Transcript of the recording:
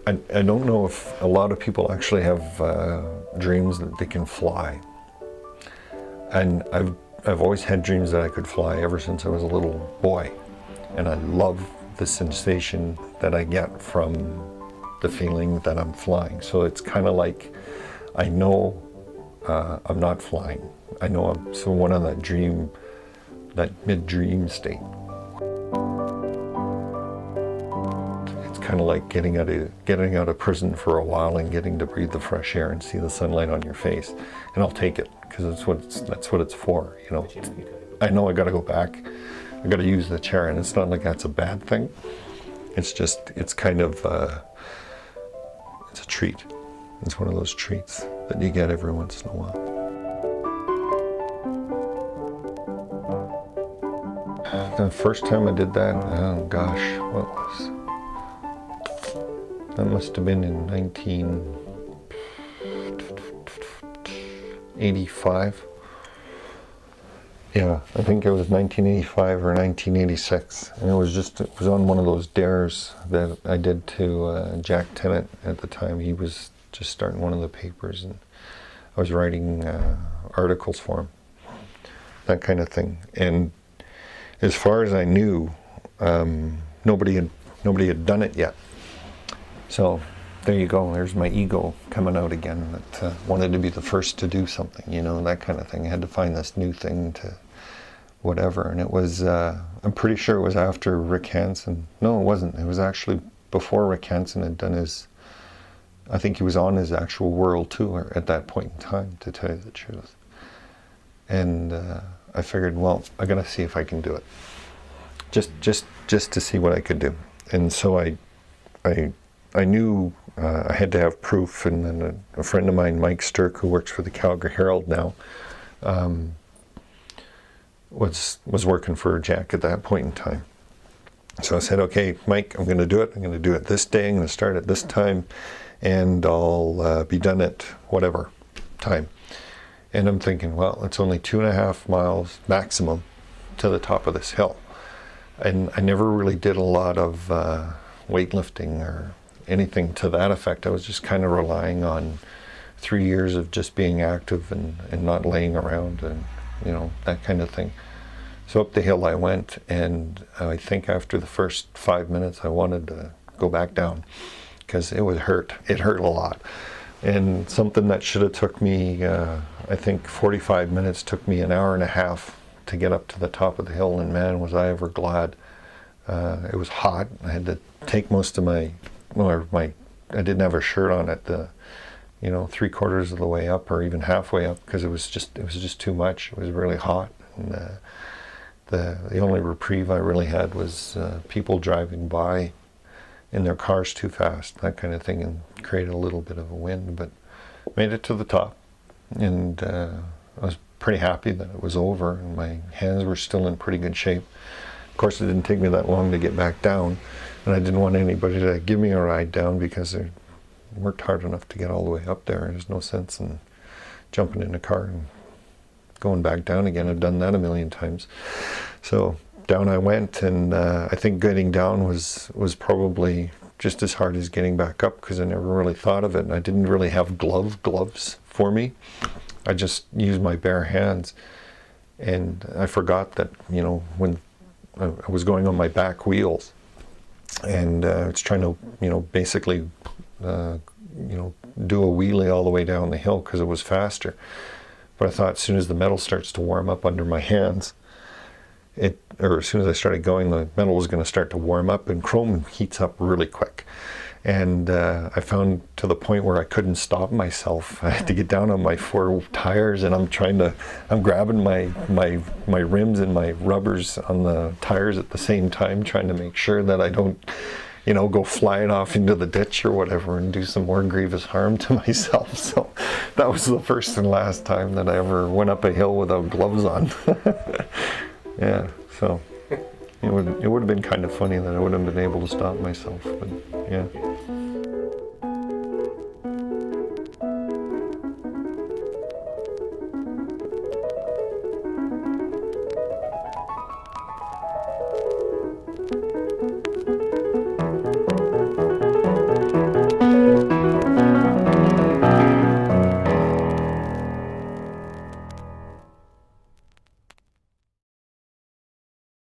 I don't know if a lot of people actually have dreams that they can fly. And I've always had dreams that I could fly ever since I was a little boy. And I love the sensation that I get from the feeling that I'm flying. So it's kind of like, I know I'm not flying. I know I'm someone on that dream, that mid-dream state. It's kind of like getting out of prison for a while and getting to breathe the fresh air and see the sunlight on your face. And I'll take it, because that's what it's for, you know. I know I got to go back. I got to use the chair, and it's not like that's a bad thing. It's just, it's kind of, it's a treat. It's one of those treats that you get every once in a while. The first time I did that, oh gosh, that must have been in 1985. Yeah, I think it was 1985 or 1986, and it was on one of those dares that I did to Jack Tennant at the time. He was just starting one of the papers, and I was writing articles for him, that kind of thing. And as far as I knew, nobody had done it yet. So there you go. There's my ego coming out again. That wanted to be the first to do something, you know, that kind of thing. I had to find this new thing to whatever, and it was. I'm pretty sure it was after Rick Hansen. No, it wasn't. It was actually before Rick Hansen had done his. I think he was on his actual world tour at that point in time, to tell you the truth. And I figured, well, I gotta see if I can do it, just to see what I could do. And so I knew I had to have proof. And then a friend of mine, Mike Sturck, who works for the Calgary Herald now, was working for Jack at that point in time. So I said, okay, Mike, I'm going to do it. I'm going to do it this day. I'm going to start at this time, and I'll be done at whatever time. And I'm thinking, well, it's only 2.5 miles maximum to the top of this hill. And I never really did a lot of weightlifting or anything to that effect. I was just kind of relying on 3 years of just being active and not laying around, and you know, that kind of thing. So up the hill I went, and I think after the first 5 minutes I wanted to go back down, because it hurt a lot. And something that should have took me I think 45 minutes took me an hour and a half to get up to the top of the hill, and man, was I ever glad. It was hot. I had to take most of I didn't have a shirt on at the, you know, 3/4 of the way up, or even halfway up, because it was just too much. It was really hot, and the only reprieve I really had was people driving by in their cars too fast, that kind of thing, and created a little bit of a wind. But made it to the top, and I was pretty happy that it was over, and my hands were still in pretty good shape. Of course, it didn't take me that long to get back down, and I didn't want anybody to give me a ride down, because they worked hard enough to get all the way up there. There's no sense in jumping in a car and going back down again. I've done that a million times. So down I went, and I think getting down was probably just as hard as getting back up, because I never really thought of it, and I didn't really have gloves for me. I just used my bare hands, and I forgot that, you know, when I was going on my back wheels, and it's trying to, you know, basically, you know, do a wheelie all the way down the hill, because it was faster. But I thought as soon as the metal starts to warm up under my hands, or as soon as I started going, the metal was going to start to warm up, and chrome heats up really quick. And I found to the point where I couldn't stop myself. I had to get down on my 4 tires, and I'm grabbing my rims and my rubbers on the tires at the same time, trying to make sure that I don't, you know, go flying off into the ditch or whatever and do some more grievous harm to myself. So that was the first and last time that I ever went up a hill without gloves on. Yeah, so it would have been kind of funny that I wouldn't have been able to stop myself, but yeah.